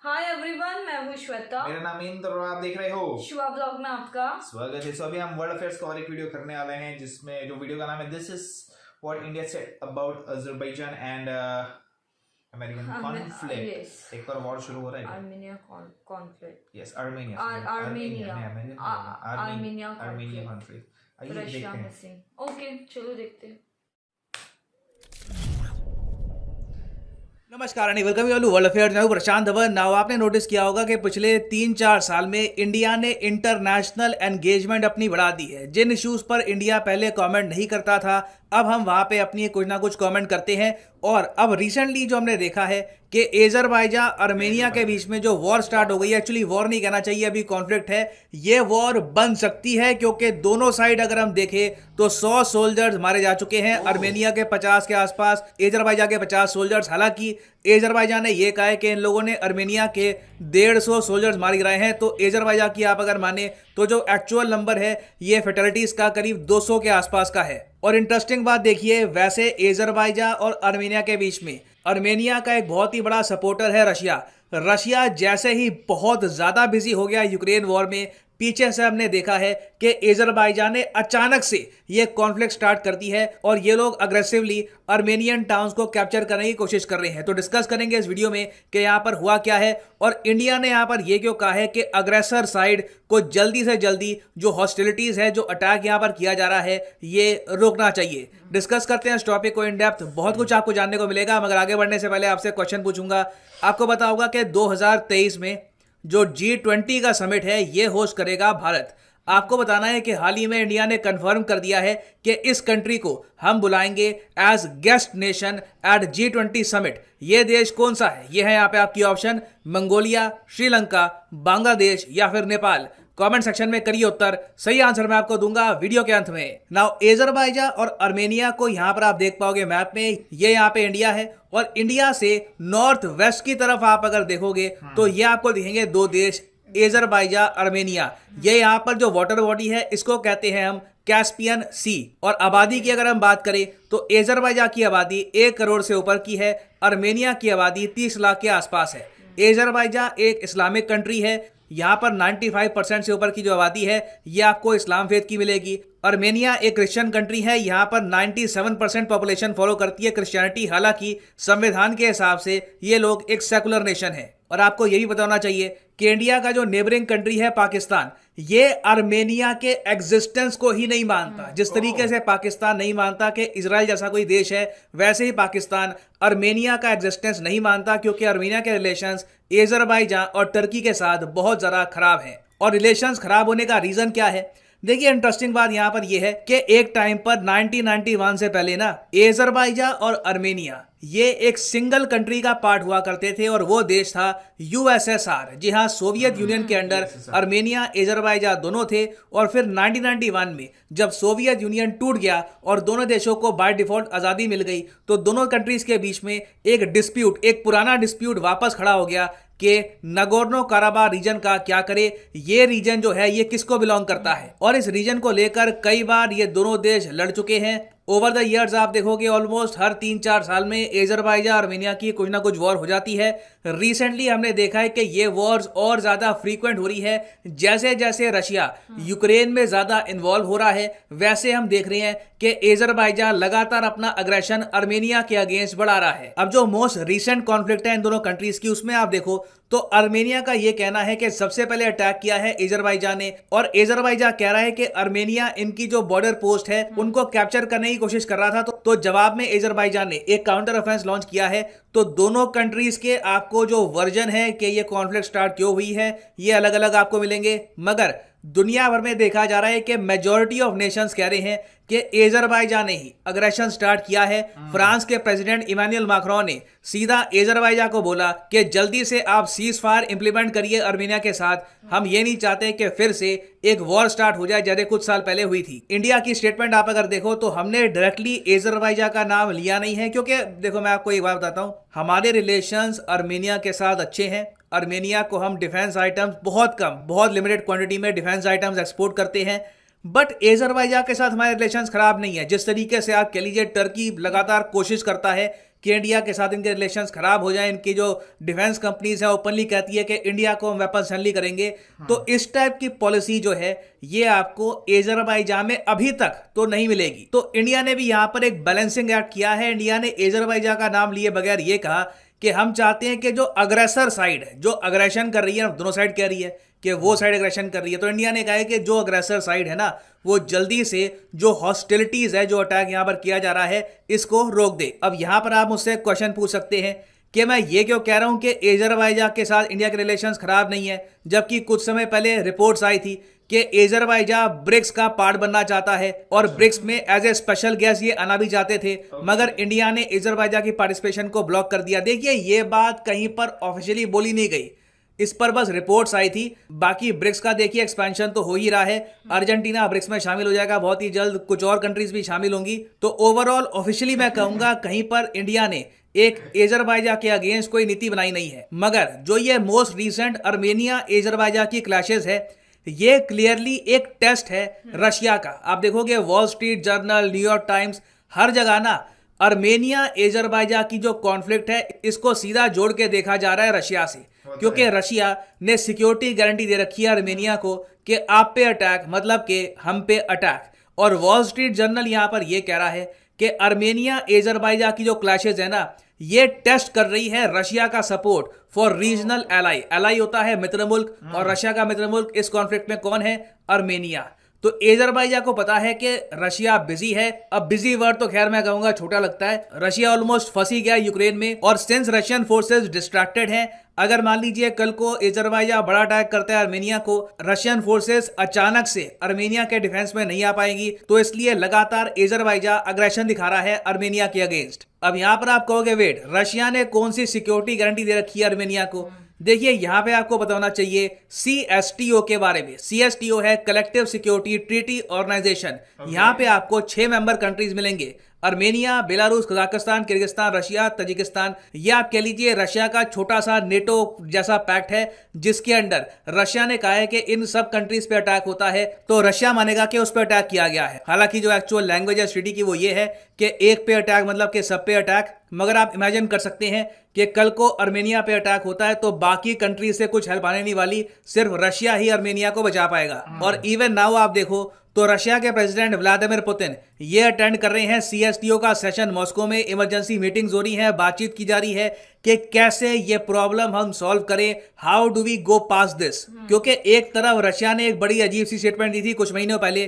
Hi everyone, मैं हूँ श्वेता। मेरा नाम इंद्र और आप देख रहे हो शिवा ब्लॉग में आपका स्वागत है। सो अभी हम वर्ल्ड अफेयर्स का और एक वीडियो करने वाले हैं, जिसमें जो वीडियो का नाम है this is what India said about Azerbaijan and American conflict. एक और वॉर शुरू हो रहा है। Armenia conflict. Yes, Armenia conflict. आइए रशिया देखते हैं। मिसिंग। ओके, चलो देखते हैं। नमस्कार and welcome you all to world affairs. मैं प्रशांत धवन। नाउ आपने नोटिस किया होगा कि पिछले 3-4 साल में इंडिया ने इंटरनेशनल एंगेजमेंट अपनी बढ़ा दी है। जिन इश्यूज पर इंडिया पहले कमेंट नहीं करता था, अब हम वहां पे अपनी कुछ ना कुछ कमेंट करते हैं। और अब रिसेंटली जो हमने देखा है कि अजरबैजान आर्मेनिया के बीच में जो वॉर स्टार्ट हो गई है, एक्चुअली वॉर नहीं कहना चाहिए, अभी कॉन्फ्लिक्ट है। ये वॉर बन सकती है क्योंकि दोनों साइड अगर हम देखें तो 100 सोल्जर्स मारे जा चुके हैं। आर्मेनिया के 50 के आसपास, अजरबैजान के 50 सोल्जर्स। हालांकि अजरबैजान ने यह कहा है कि इन लोगों ने आर्मेनिया के 150 सोल्जर्स मार गिराए हैं। तो अजरबैजान की आप अगर माने तो जो एक्चुअल नंबर है ये फैटेलिटीज का करीब 200 के आसपास का है। और इंटरेस्टिंग बात देखिए, वैसे अजरबैजान और आर्मेनिया के बीच में आर्मेनिया का एक बहुत ही बड़ा सपोर्टर है रशिया जैसे ही बहुत ज्यादा बिजी हो गया यूक्रेन वॉर में, पीछे से हमने देखा है कि अजरबैजान ने अचानक से ये कॉन्फ्लिक्ट स्टार्ट कर दी है और ये लोग अग्रेसिवली आर्मेनियन टाउन्स को कैप्चर करने की कोशिश कर रहे हैं। तो डिस्कस करेंगे इस वीडियो में कि यहाँ पर हुआ क्या है और इंडिया ने यहाँ पर ये क्यों कहा है कि अग्रेसर साइड को जल्दी से जल्दी जो हॉस्टिलिटीज है, जो अटैक यहाँ पर किया जा रहा है, ये रोकना चाहिए। डिस्कस करते हैं इस टॉपिक को इन डेप्थ। बहुत कुछ आपको जानने को मिलेगा, मगर आगे बढ़ने से पहले आपसे क्वेश्चन पूछूंगा। आपको पता होगा कि 2023 में जो G20 का समिट है ये होस्ट करेगा भारत। आपको बताना है कि हाल ही में इंडिया ने कंफर्म कर दिया है कि इस कंट्री को हम बुलाएंगे as guest nation at G20 summit. ये देश कौन सा है? ये है यहाँ पे आपकी ऑप्शन, मंगोलिया, श्रीलंका, बांग्लादेश या फिर नेपाल। कमेंट सेक्शन में करिए उत्तर। सही आंसर मैं आपको दूंगा वीडियो के अंत में। नाउ अजरबैजान और आर्मेनिया को यहाँ पर आप देख पाओगे मैप में, ये यहाँ पे इंडिया है और इंडिया से नॉर्थ वेस्ट की तरफ आप अगर देखोगे तो ये आपको दिखेंगे दो देश, अजरबैजान, आर्मेनिया। ये यहाँ पर जो वाटर बॉडी है इसको कहते हैं हम कैस्पियन सी। और आबादी की अगर हम बात करें तो अजरबैजान की आबादी 1 करोड़ से ऊपर की है, आर्मेनिया की आबादी 30 लाख के आसपास है। अजरबैजान एक इस्लामिक कंट्री है, यहाँ पर 95% से ऊपर की जो आबादी है ये आपको इस्लाम फेथ की मिलेगी। आर्मेनिया एक क्रिश्चियन कंट्री है, यहाँ पर 97% पॉपुलेशन फॉलो करती है क्रिश्चियनिटी। हालांकि संविधान के हिसाब से ये लोग एक सेकुलर नेशन है। और आपको ये भी पता होना चाहिए कि इंडिया का जो नेबरिंग कंट्री है पाकिस्तान, ये आर्मेनिया के एग्जिस्टेंस को ही नहीं मानता। जिस तरीके से पाकिस्तान नहीं मानता कि इजराइल जैसा कोई देश है, वैसे ही पाकिस्तान आर्मेनिया का एग्जिस्टेंस नहीं मानता, क्योंकि आर्मेनिया के रिलेशंस अजरबैजान और टर्की के साथ बहुत ज़्यादा खराब हैं। और रिलेशंस खराब होने का रीज़न क्या है? देखिए, इंटरेस्टिंग बात यहाँ पर यह है कि एक टाइम पर 1991 से पहले ना अजरबैजान और आर्मेनिया ये एक सिंगल कंट्री का पार्ट हुआ करते थे और वो देश था यूएसएसआर। जी हाँ, सोवियत यूनियन के अंडर आर्मेनिया, अजरबैजान दोनों थे। और फिर 1991 में जब सोवियत यूनियन टूट गया और दोनों देशों को बाय डिफॉल्ट आज़ादी मिल गई, तो दोनों कंट्रीज के बीच में एक डिस्प्यूट, एक पुराना डिस्प्यूट वापस खड़ा हो गया कि नगोर्नो काराबाख रीजन का क्या करे, ये रीजन जो है ये किसको बिलोंग करता है। और इस रीजन को लेकर कई बार ये दोनों देश लड़ चुके हैं। ओवर द ईयर्स आप देखोगे ऑलमोस्ट हर 3-4 साल में अजरबैजान आर्मेनिया की कुछ ना कुछ वॉर हो जाती है। रिसेंटली हमने देखा है कि ये वॉर्स और ज्यादा फ्रीक्वेंट हो रही है। जैसे जैसे रशिया यूक्रेन में ज्यादा इन्वॉल्व हो रहा है, वैसे हम देख रहे हैं कि अजरबैजान लगातार अपना अग्रेशन आर्मेनिया के अगेंस्ट बढ़ा रहा है। अब जो मोस्ट रिसेंट कॉन्फ्लिक्ट है इन दोनों कंट्रीज की, उसमें आप देखो तो आर्मेनिया का यह कहना है कि सबसे पहले अटैक किया है अजरबैजान ने, और अजरबैजान कह रहा है कि आर्मेनिया इनकी जो बॉर्डर पोस्ट है उनको कैप्चर करने की कोशिश कर रहा था। तो जवाब में अजरबैजान ने एक काउंटर ऑफेंस लॉन्च किया है। तो दोनों कंट्रीज के आपको जो वर्जन है कि ये कॉन्फ्लिक्ट स्टार्ट क्यों हुई है, ये अलग अलग आपको मिलेंगे। मगर दुनिया भर में देखा जा रहा है कि मेजॉरिटी ऑफ नेशंस कह रहे हैं कि अजरबैजान ने ही अग्रेशन स्टार्ट किया है। फ्रांस के प्रेसिडेंट इमैनुअल मैक्रोन ने सीधा अजरबैजान को बोला कि जल्दी से आप सीज फायर इंप्लीमेंट करिए आर्मेनिया के साथ, हम ये नहीं चाहते कि फिर से एक वॉर स्टार्ट हो जाए जैसे कुछ साल पहले हुई थी। इंडिया की स्टेटमेंट आप अगर देखो तो हमने डायरेक्टली अजरबैजान का नाम लिया नहीं है, क्योंकि देखो मैं आपको एक बात बताता हूँ, हमारे रिलेशंस आर्मेनिया के साथ अच्छे हैं। आर्मेनिया को हम डिफेंस आइटम्स बहुत कम, बहुत लिमिटेड क्वांटिटी में डिफेंस आइटम्स एक्सपोर्ट करते हैं। बट अजरबैजान के साथ हमारे रिलेशंस खराब नहीं है। जिस तरीके से आप कह लीजिए टर्की लगातार कोशिश करता है कि इंडिया के साथ इनके रिलेशंस खराब हो जाएं, इनकी जो डिफेंस कंपनीज है ओपनली कहती है कि इंडिया को हम वेपन सेंड करेंगे। तो इस टाइप की पॉलिसी जो है ये आपको अजरबैजान में अभी तक तो नहीं मिलेगी। तो इंडिया ने भी यहां पर एक बैलेंसिंग एक्ट किया है। इंडिया ने अजरबैजान का नाम लिए बगैर ये कहा कि हम चाहते हैं कि जो अग्रेसर साइड है, जो अग्रेशन कर रही है, दोनों साइड कह रही है कि वो साइड अग्रेशन कर रही है, तो इंडिया ने कहा है कि जो अग्रेसर साइड है ना वो जल्दी से जो हॉस्टिलिटीज है, जो अटैक यहां पर किया जा रहा है, इसको रोक दे। अब यहां पर आप मुझसे क्वेश्चन पूछ सकते हैं कि मैं ये क्यों कह रहा हूं कि अजरबैजान के साथ इंडिया के रिलेशंस खराब नहीं है, जबकि कुछ समय पहले रिपोर्ट्स आई थी कि अजरबैजान ब्रिक्स का पार्ट बनना चाहता है और ब्रिक्स में एज ए स्पेशल गेस्ट ये आना भी चाहते थे, मगर इंडिया ने अजरबैजान की पार्टिसिपेशन को ब्लॉक कर दिया। देखिए ये बात कहीं पर ऑफिशियली बोली नहीं गई, इस पर बस रिपोर्ट्स आई थी। बाकी ब्रिक्स का देखिए एक्सपेंशन तो हो ही रहा है, अर्जेंटीना ब्रिक्स में शामिल हो जाएगा बहुत ही जल्द, कुछ और कंट्रीज भी शामिल होंगी। तो ओवरऑल ऑफिशियली मैं कहूंगा कहीं पर इंडिया ने एक अजरबैजान के अगेंस्ट कोई नीति बनाई नहीं है, मगर जो ये मोस्ट रिसेंट आर्मेनिया अजरबैजान की क्लैशेस है ये क्लियरली एक टेस्ट है रशिया का। आप देखोगे Wall Street Journal, New York Times, हर जगह ना आर्मेनिया अजरबैजान की जो कॉन्फ्लिक्ट है इसको सीधा जोड़ के देखा जा रहा है रशिया से, क्योंकि रशिया ने सिक्योरिटी गारंटी दे रखी है आर्मेनिया को कि आप पे अटैक मतलब कि हम पे अटैक। और वॉल स्ट्रीट जर्नल यहां पर यह कह रहा है कि आर्मेनिया अजरबैजान की जो क्लैशेज है ना ये टेस्ट कर रही है रशिया का support for regional ally. Ally होता है मित्र मुल्क, और रशिया का मित्र मुल्क इस कॉन्फ्लिक्ट में कौन है? आर्मेनिया। तो अजरबैजान को पता है कि रशिया बिजी है। अब बिजी वर्ड तो खैर मैं कहूंगा छोटा लगता है, रशिया ऑलमोस्ट फंसी गया यूक्रेन में, और सिंस रशियन फोर्सेस डिस्ट्रैक्टेड हैं, अगर मान लीजिए कल को अजरबैजान बड़ा अटैक करता है आर्मेनिया को, रशियन फोर्सेस अचानक से आर्मेनिया के डिफेंस में नहीं आ पाएंगी, तो इसलिए लगातार अजरबैजान अग्रेशन दिखा रहा है आर्मेनिया के अगेंस्ट। अब यहां पर आप कहोगे वेट, रशिया ने कौन सी सिक्योरिटी गारंटी दे रखी है आर्मेनिया को? देखिए यहां पे आपको बताना चाहिए CSTO के बारे में। CSTO है कलेक्टिव सिक्योरिटी ट्रीटी ऑर्गेनाइजेशन। यहां पे आपको 6 मेंबर कंट्रीज मिलेंगे, Armenia, Belarus, Kazakhstan, Kyrgyzstan, Russia, Tajikistan. ये आप कह लीजिए रशिया का छोटा सा नेटो जैसा पैक्ट है, जिसके अंडर रशिया ने कहा है कि इन सब कंट्रीज पे अटैक होता है तो रशिया मानेगा कि उस पर अटैक किया गया है। हालांकि जो एक्चुअल लैंग्वेज है ट्रीटी की वो ये है कि एक पे अटैक मतलब कि सब पे अटैक, मगर आप इमेजिन कर सकते हैं कि कल को आर्मेनिया पे अटैक होता है तो बाकी कंट्रीज से कुछ हेल्प आने नहीं वाली, सिर्फ रशिया ही आर्मेनिया को बचा पाएगा। और इवन नाउ आप देखो तो रशिया के प्रेसिडेंट व्लादिमीर पुतिन ये अटेंड कर रहे हैं CSTO का सेशन मॉस्को में, इमरजेंसी मीटिंग्स हो रही हैं, बातचीत की जा रही है कि कैसे ये प्रॉब्लम हम सॉल्व करें, how do we go pass this. क्योंकि एक तरफ रशिया ने एक बड़ी अजीब सी स्टेटमेंट दी थी कुछ महीनों पहले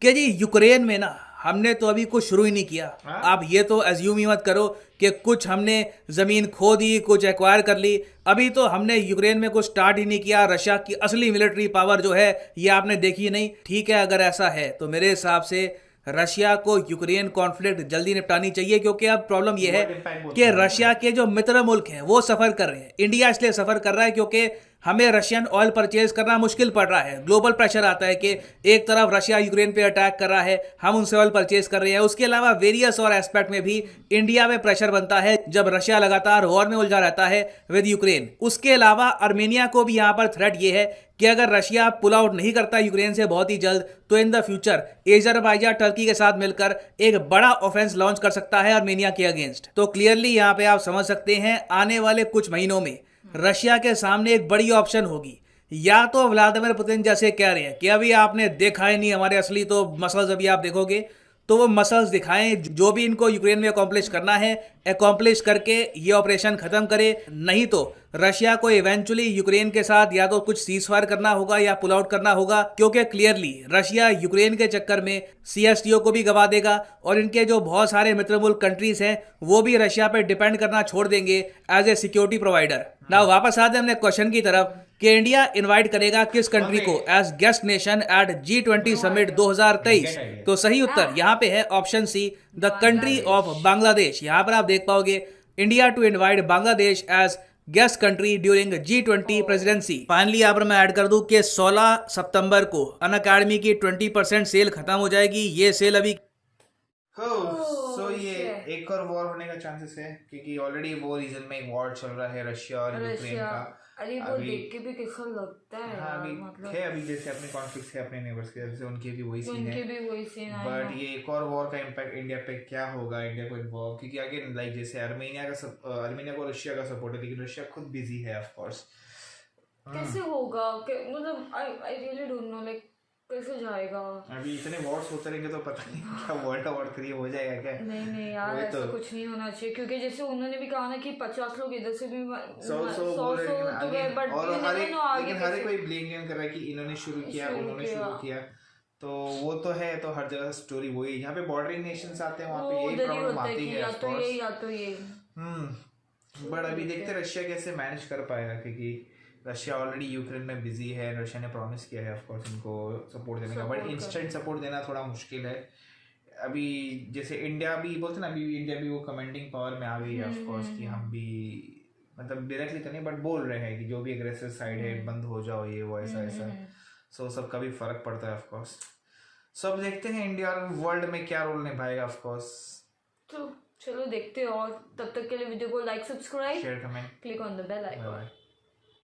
कि जी यूक्रेन में ना हमने तो अभी कुछ शुरू ही नहीं किया। आप ये तो एज्यूम ही मत करो कि कुछ हमने जमीन खो दी, कुछ एक्वायर कर ली, अभी तो हमने यूक्रेन में कुछ स्टार्ट ही नहीं किया। रशिया की असली मिलिट्री पावर जो है ये आपने देखी नहीं। ठीक है, अगर ऐसा है तो मेरे हिसाब से रशिया को यूक्रेन कॉन्फ्लिक्ट जल्दी निपटानी चाहिए, क्योंकि अब प्रॉब्लम यह है कि रशिया के जो मित्र मुल्क हैं वो सफर कर रहे हैं। इंडिया इसलिए सफर कर रहा है क्योंकि हमें रशियन ऑयल परचेज करना मुश्किल पड़ रहा है। ग्लोबल प्रेशर आता है कि एक तरफ रशिया यूक्रेन पे अटैक कर रहा है, हम उनसे ऑयल परचेज कर रहे हैं। उसके अलावा वेरियस और एस्पेक्ट में भी इंडिया में प्रेशर बनता है जब रशिया लगातार वॉर में उलझा रहता है विद यूक्रेन। उसके अलावा आर्मेनिया को भी यहाँ पर थ्रेट ये है कि अगर रशिया पुल आउट नहीं करता यूक्रेन से बहुत ही जल्द, तो in the future Azerbaijan Turkey के साथ मिलकर एक बड़ा ऑफेंस लॉन्च कर सकता है आर्मेनिया के अगेंस्ट। तो क्लियरली यहाँ पे आप समझ सकते हैं आने वाले कुछ महीनों में रशिया के सामने एक बड़ी ऑप्शन होगी, या तो व्लादिमीर पुतिन जैसे कह रहे हैं कि अभी आपने देखा ही नहीं हमारे असली तो मसल्स, अभी आप देखोगे तो वो मसल्स दिखाएं, जो भी इनको यूक्रेन में अकॉम्प्लिश करना है अकॉम्प्लिश करके ये ऑपरेशन खत्म करे। नहीं तो रशिया को इवेंचुअली यूक्रेन के साथ या तो कुछ सीज फायर करना होगा या पुल आउट करना होगा, क्योंकि क्लियरली रशिया यूक्रेन के चक्कर में CSTO को भी गवा देगा और इनके जो बहुत सारे मित्र मुल्क कंट्रीज हैं वो भी रशिया पे डिपेंड करना छोड़ देंगे एज ए सिक्योरिटी प्रोवाइडर। ना वापस आते हैं अपने क्वेश्चन की तरफ कि इंडिया इनवाइट करेगा किस कंट्री को as guest nation at G20 summit 2023। तो सही उत्तर यहाँ पे है option C, the country of Bangladesh. यहाँ पर आप देख पाओगे India to invite Bangladesh as guest country during G20 presidency. Finally यहाँ पर मैं ऐड कर दूं कि 16 सितंबर को अनअकैडमी की 20% सेल खत्म हो जाएगी। ये सेल अभी ये एक और वॉर होने का चांसेस है, क्योंकि ऑलरेडी वो रीजन में एक वॉर चल रहा है रशिया और यूक्रेन का। अरे वो देख के भी कैसा लगता है हाँ यार, अभी मतलब है, अभी जैसे अपने कॉन्फ्लिक्ट्स है अपने नेबर्स के, जैसे उनके भी वही सीन उनके है। भी वही सीन है बट ये एक और वॉर का इम्पैक्ट इंडिया पे क्या होगा, इंडिया को इन्वॉल्व, क्योंकि अगेन लाइक जैसे अर्मेनिया को रशिया का सपोर्ट है, लेकिन रशिया खुद बिजी है ऑफ कोर्स। कैसे होगा मतलब I really don't know like कैसे जाएगा। अभी इतने वॉर्स होते रहेंगे तो पता नहीं क्या वर्ल्ड वॉर 3 हो जाएगा क्या। नहीं यार वही ऐसा तो। कुछ नहीं होना चाहिए, क्योंकि जैसे उन्होंने भी कहा ना कि 50 लोग इधर से भी 100 तो गए, बट लेकिन हर एक कोई ब्लेम गेम कर रहा है कि इन्होंने शुरू किया, उन्होंने शुरू किया, तो वो तो है, तो हर जगह स्टोरी वही, जहाँ पे बॉर्डरिंग नेशंस आते हैं वहाँ पे यही प्रॉब्लम आती है या तो ये या तो ये। बट अभी देखते हैं रशिया कैसे मैनेज कर पाएगा, क्योंकि रशिया ऑलरेडी यूक्रेन में बिजी है, रशिया ने प्रॉमिस किया है ऑफ कोर्स इनको सपोर्ट देने का, बट इंस्टेंट सपोर्ट देना थोड़ा मुश्किल है। अभी जैसे इंडिया भी बोलते ना, अभी इंडिया भी वो कमेंडिंग पावर में आ गई है ऑफ कोर्स, कि हम भी मतलब डायरेक्टली तो नहीं बट बोल रहे हैं कि जो भी एग्रेसिव साइड है बंद हो जाओ, ये वो ऐसा ऐसा। सो सबका भी फर्क पड़ता है ऑफ कोर्स। सब देखते हैं इंडिया और वर्ल्ड में क्या रोल निभाएगा ऑफ कोर्स। तो चलो देखते हैं, और तब तक के लिए वीडियो को like, subscribe, share, comment, click on the bell icon. Bye.